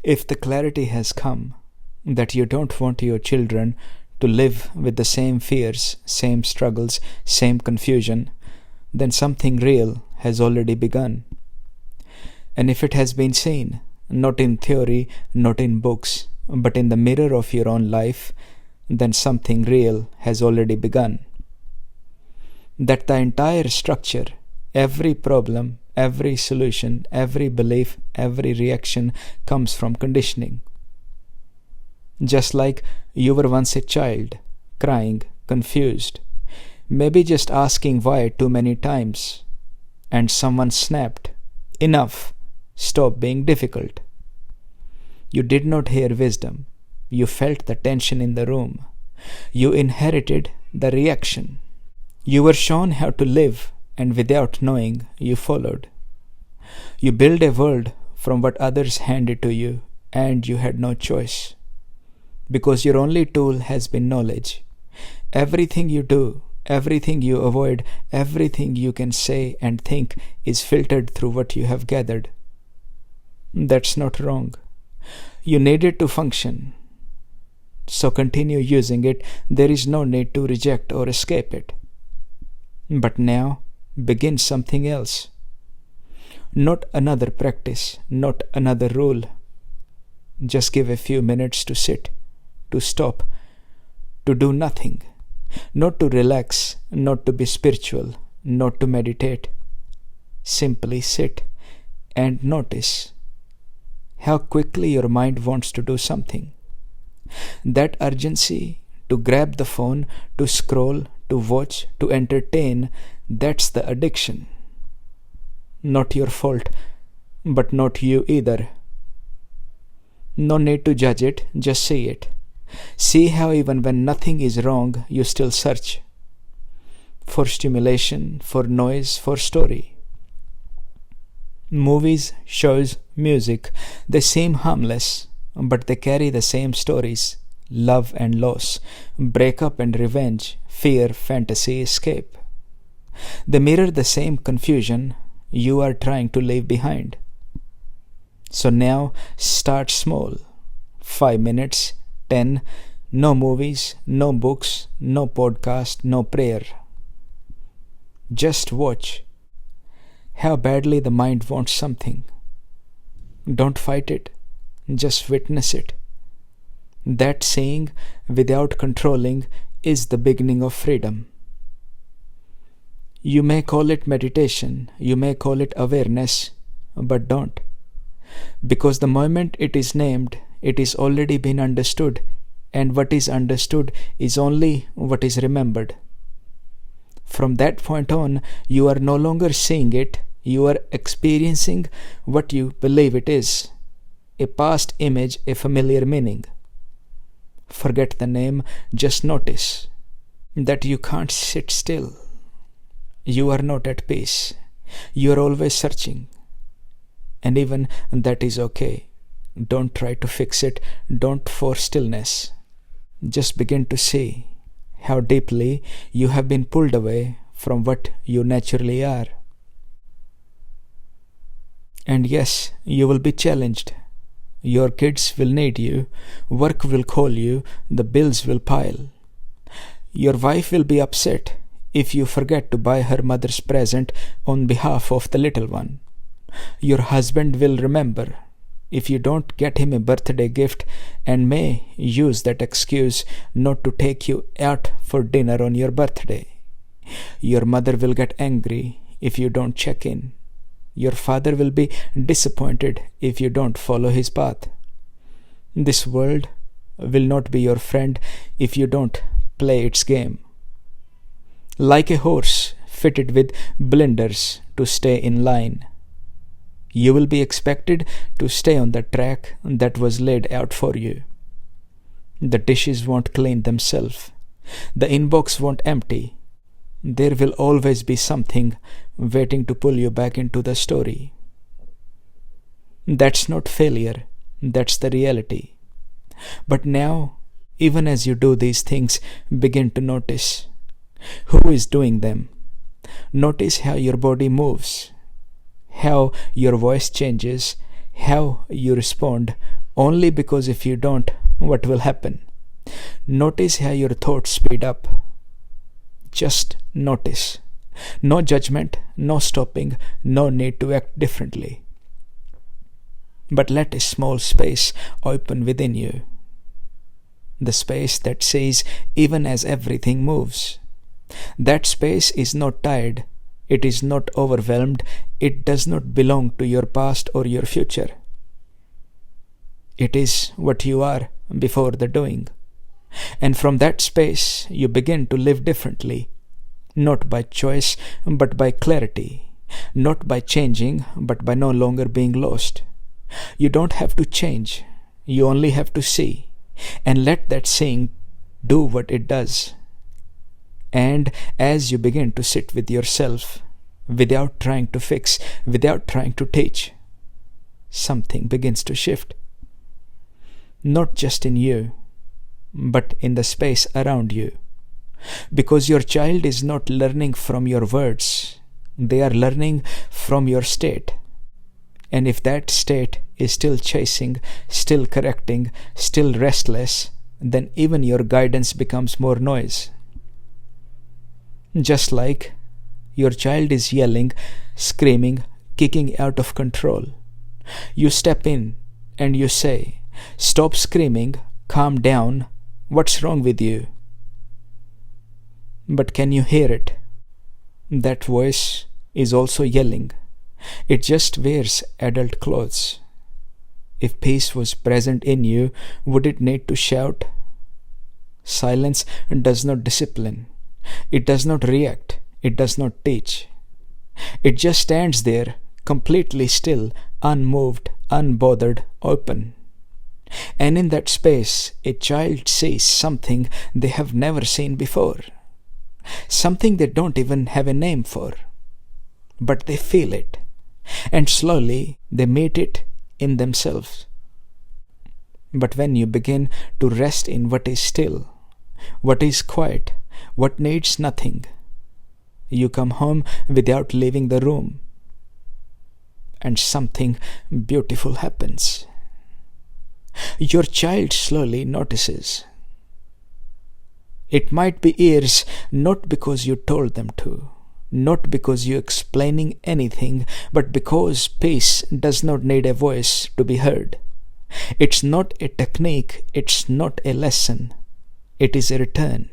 If the clarity has come that you don't want your children to live with the same fears, same struggles, same confusion, then something real has already begun. And if it has been seen, not in theory, not in books, but in the mirror of your own life, then something real has already begun. That the entire structure, every problem, every solution, every belief, every reaction comes from conditioning. Just like you were once a child, crying, confused, maybe just asking why too many times, and someone snapped, "Enough, stop being difficult." You did not hear wisdom. You felt the tension in the room. You inherited the reaction. You were shown how to live, and without knowing, you followed. You built a world from what others handed to you, and you had no choice. Because your only tool has been knowledge. Everything you do, everything you avoid, everything you can say and think is filtered through what you have gathered. That's not wrong. You need it to function. So continue using it. There is no need to reject or escape it. But now, begin something else. Not another practice, not another rule. Just give a few minutes to sit, to stop, to do nothing. Not to relax, not to be spiritual, not to meditate. Simply sit and notice how quickly your mind wants to do something. That urgency to grab the phone, to scroll, to watch, to entertain, that's the addiction. Not your fault, but not you either. No need to judge it, just see it. See how even when nothing is wrong, you still search for stimulation, for noise, for story. Movies, shows, music, they seem harmless, but they carry the same stories: love and loss, breakup and revenge, fear, fantasy, escape. They mirror the same confusion you are trying to leave behind. So now start small. 5 minutes, 10, no movies, no books, no podcast, no prayer. Just watch how badly the mind wants something. Don't fight it, just witness it. That seeing without controlling is the beginning of freedom. You may call it meditation, you may call it awareness, but don't. Because the moment it is named, it is already been understood, and what is understood is only what is remembered. From that point on, you are no longer seeing it, you are experiencing what you believe it is. A past image, a familiar meaning. Forget the name, just notice that you can't sit still. You are not at peace. You are always searching. And even that is okay. Don't try to fix it. Don't force stillness. Just begin to see how deeply you have been pulled away from what you naturally are. And yes, you will be challenged. Your kids will need you. Work will call you. The bills will pile. Your wife will be upset if you forget to buy her mother's present on behalf of the little one. Your husband will remember if you don't get him a birthday gift and may use that excuse not to take you out for dinner on your birthday. Your mother will get angry if you don't check in. Your father will be disappointed if you don't follow his path. This world will not be your friend if you don't play its game. Like a horse fitted with blinders to stay in line, you will be expected to stay on the track that was laid out for you. The dishes won't clean themselves. The inbox won't empty. There will always be something waiting to pull you back into the story. That's not failure. That's the reality. But now, even as you do these things, begin to notice who is doing them. Notice how your body moves, how your voice changes, how you respond, only because if you don't, what will happen? Notice how your thoughts speed up. Just notice. No judgment, no stopping, no need to act differently. But let a small space open within you. The space that says, even as everything moves. That space is not tired, it is not overwhelmed, it does not belong to your past or your future. It is what you are before the doing. And from that space, you begin to live differently, not by choice, but by clarity, not by changing, but by no longer being lost. You don't have to change, you only have to see, and let that seeing do what it does. And as you begin to sit with yourself, without trying to fix, without trying to teach, something begins to shift. Not just in you, but in the space around you. Because your child is not learning from your words, they are learning from your state. And if that state is still chasing, still correcting, still restless, then even your guidance becomes more noise. Just like your child is yelling, screaming, kicking out of control. You step in and you say, "Stop screaming, calm down, what's wrong with you?" But can you hear it? That voice is also yelling. It just wears adult clothes. If peace was present in you, would it need to shout? Silence does not discipline. It does not react. It does not teach. It just stands there, completely still, unmoved, unbothered, open. And in that space, a child sees something they have never seen before. Something they don't even have a name for. But they feel it. And slowly they meet it in themselves. But when you begin to rest in what is still, what is quiet, what needs nothing, you come home without leaving the room. And something beautiful happens. Your child slowly notices. It might be years, not because you told them to, not because you're explaining anything, but because peace does not need a voice to be heard. It's not a technique, it's not a lesson, it is a return.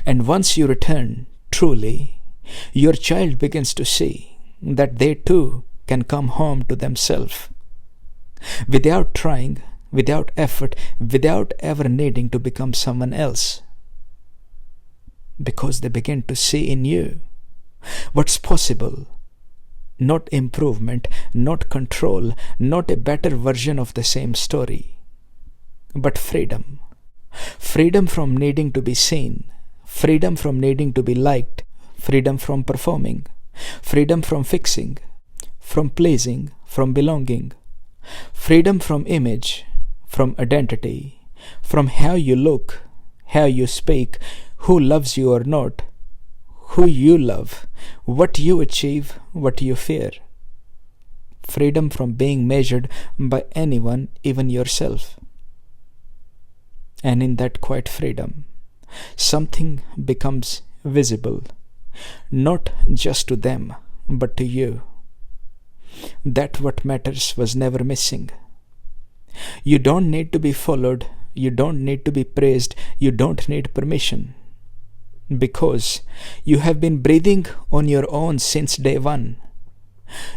And once you return, truly, your child begins to see that they too can come home to themselves. Without trying, without effort, without ever needing to become someone else. Because they begin to see in you what's possible. Not improvement, not control, not a better version of the same story, but freedom. Freedom from needing to be seen, freedom from needing to be liked, freedom from performing, freedom from fixing, from pleasing, from belonging, freedom from image, from identity, from how you look, how you speak, who loves you or not, who you love, what you achieve, what you fear. Freedom from being measured by anyone, even yourself. And in that quiet freedom, something becomes visible, not just to them, but to you. That what matters was never missing. You don't need to be followed, you don't need to be praised, you don't need permission. Because you have been breathing on your own since day one.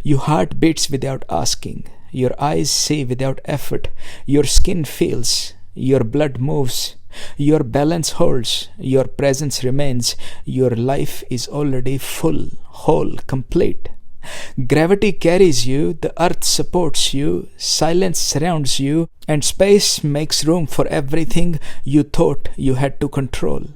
Your heart beats without asking, your eyes see without effort, your skin feels, your blood moves, your balance holds, your presence remains, your life is already full, whole, complete. Gravity carries you, the earth supports you, silence surrounds you, and space makes room for everything you thought you had to control.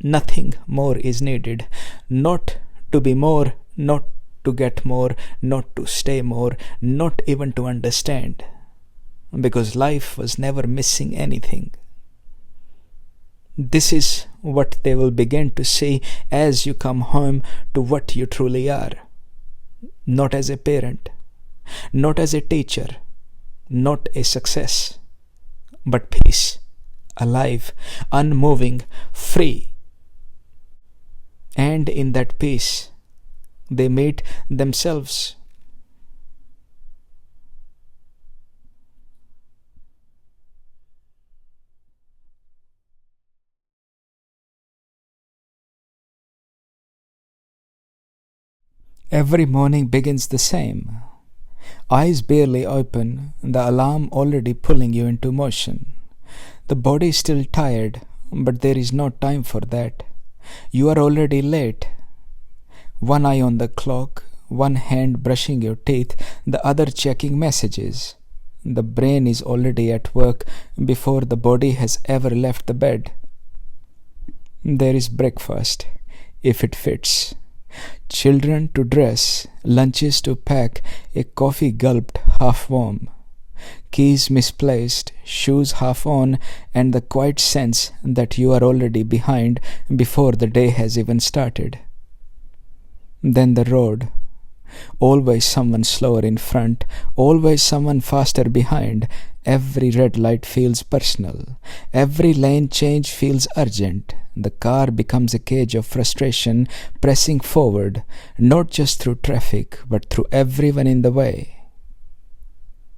Nothing more is needed, not to be more, not to get more, not to stay more, not even to understand, because life was never missing anything. This is what they will begin to see as you come home to what you truly are, not as a parent, not as a teacher, not a success, but peace, alive, unmoving, free. And in that peace, they meet themselves. Every morning begins the same. Eyes barely open, the alarm already pulling you into motion. The body is still tired, but there is no time for that. You are already late. One eye on the clock, one hand brushing your teeth, the other checking messages. The brain is already at work before the body has ever left the bed. There is breakfast, if it fits. Children to dress, lunches to pack, a coffee gulped half warm. Keys misplaced, shoes half on, and the quiet sense that you are already behind before the day has even started. Then the road. Always someone slower in front, always someone faster behind. Every red light feels personal. Every lane change feels urgent. The car becomes a cage of frustration, pressing forward, not just through traffic, but through everyone in the way.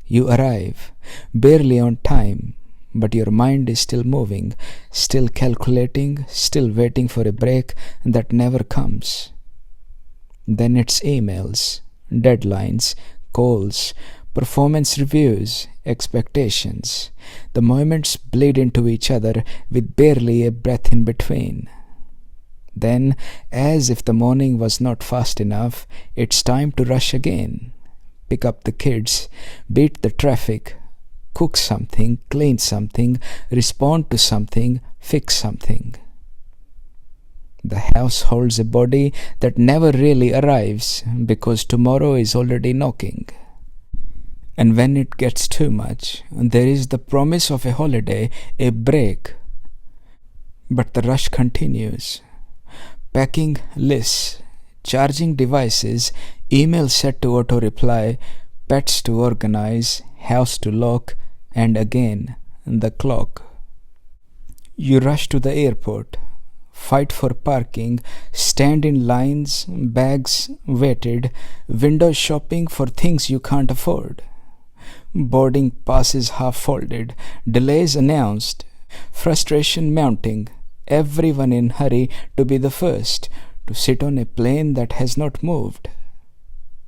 You arrive, barely on time, but your mind is still moving, still calculating, still waiting for a break that never comes. Then it's emails, deadlines, calls, performance reviews, expectations. The moments bleed into each other with barely a breath in between. Then, as if the morning was not fast enough, it's time to rush again. Pick up the kids, beat the traffic, cook something, clean something, respond to something, fix something. The house holds a body that never really arrives because tomorrow is already knocking. And when it gets too much, there is the promise of a holiday, a break. But the rush continues. Packing lists, charging devices, emails set to auto-reply, pets to organize, house to lock, and again, the clock. You rush to the airport, fight for parking, stand in lines, bags weighted, window shopping for things you can't afford. Boarding passes half folded, delays announced, frustration mounting, everyone in hurry to be the first, to sit on a plane that has not moved.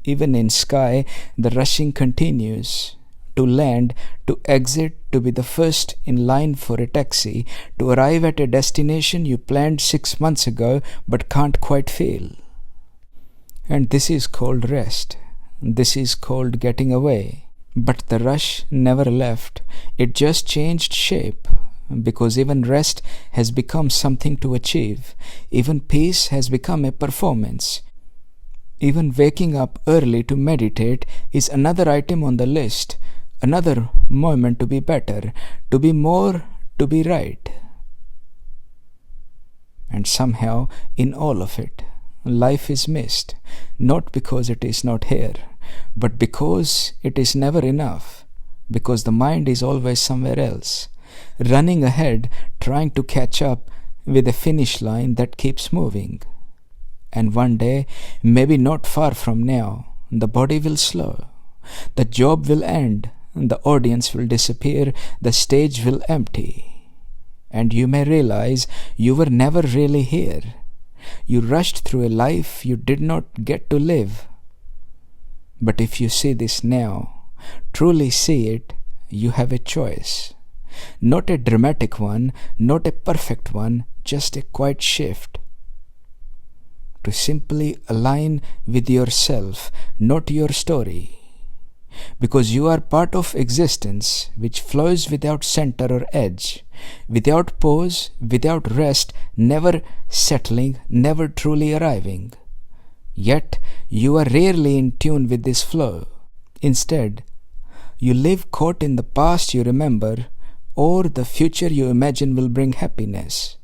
Even in sky, the rushing continues. To land, to exit, to be the first in line for a taxi, to arrive at a destination you planned 6 months ago but can't quite feel. And this is called rest. This is called getting away. But the rush never left. It just changed shape. Because even rest has become something to achieve. Even peace has become a performance. Even waking up early to meditate is another item on the list. Another moment to be better, to be more, to be right. And somehow, in all of it, life is missed, not because it is not here, but because it is never enough, because the mind is always somewhere else, running ahead, trying to catch up with a finish line that keeps moving. And one day, maybe not far from now, the body will slow, the job will end, the audience will disappear, the stage will empty. And you may realize you were never really here. You rushed through a life you did not get to live. But if you see this now, truly see it, you have a choice. Not a dramatic one, not a perfect one, just a quiet shift. To simply align with yourself, not your story. Because you are part of existence which flows without center or edge, without pause, without rest, never settling, never truly arriving. Yet you are rarely in tune with this flow. Instead, you live caught in the past you remember or the future you imagine will bring happiness.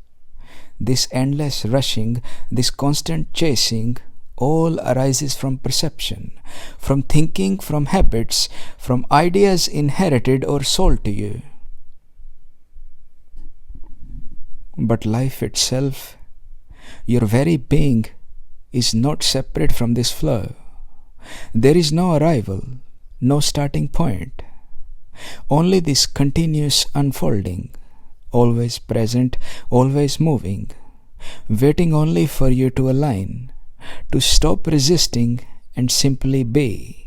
This endless rushing, this constant chasing, all arises from perception, from thinking, from habits, from ideas inherited or sold to you. But life itself, your very being, is not separate from this flow. There is no arrival, no starting point, only this continuous unfolding, always present, always moving, waiting only for you to align, to stop resisting and simply be.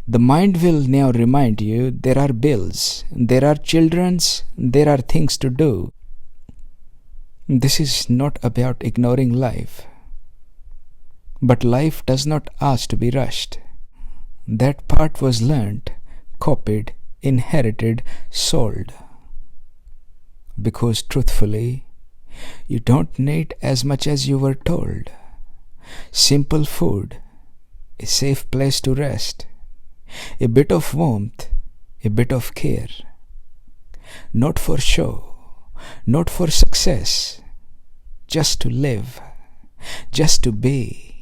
The mind will now remind you there are bills, there are children's, there are things to do. This is not about ignoring life. But life does not ask to be rushed. That part was learnt, copied, inherited, sold. Because truthfully, you don't need as much as you were told. Simple food, a safe place to rest, a bit of warmth, a bit of care. Not for show, not for success, just to live, just to be.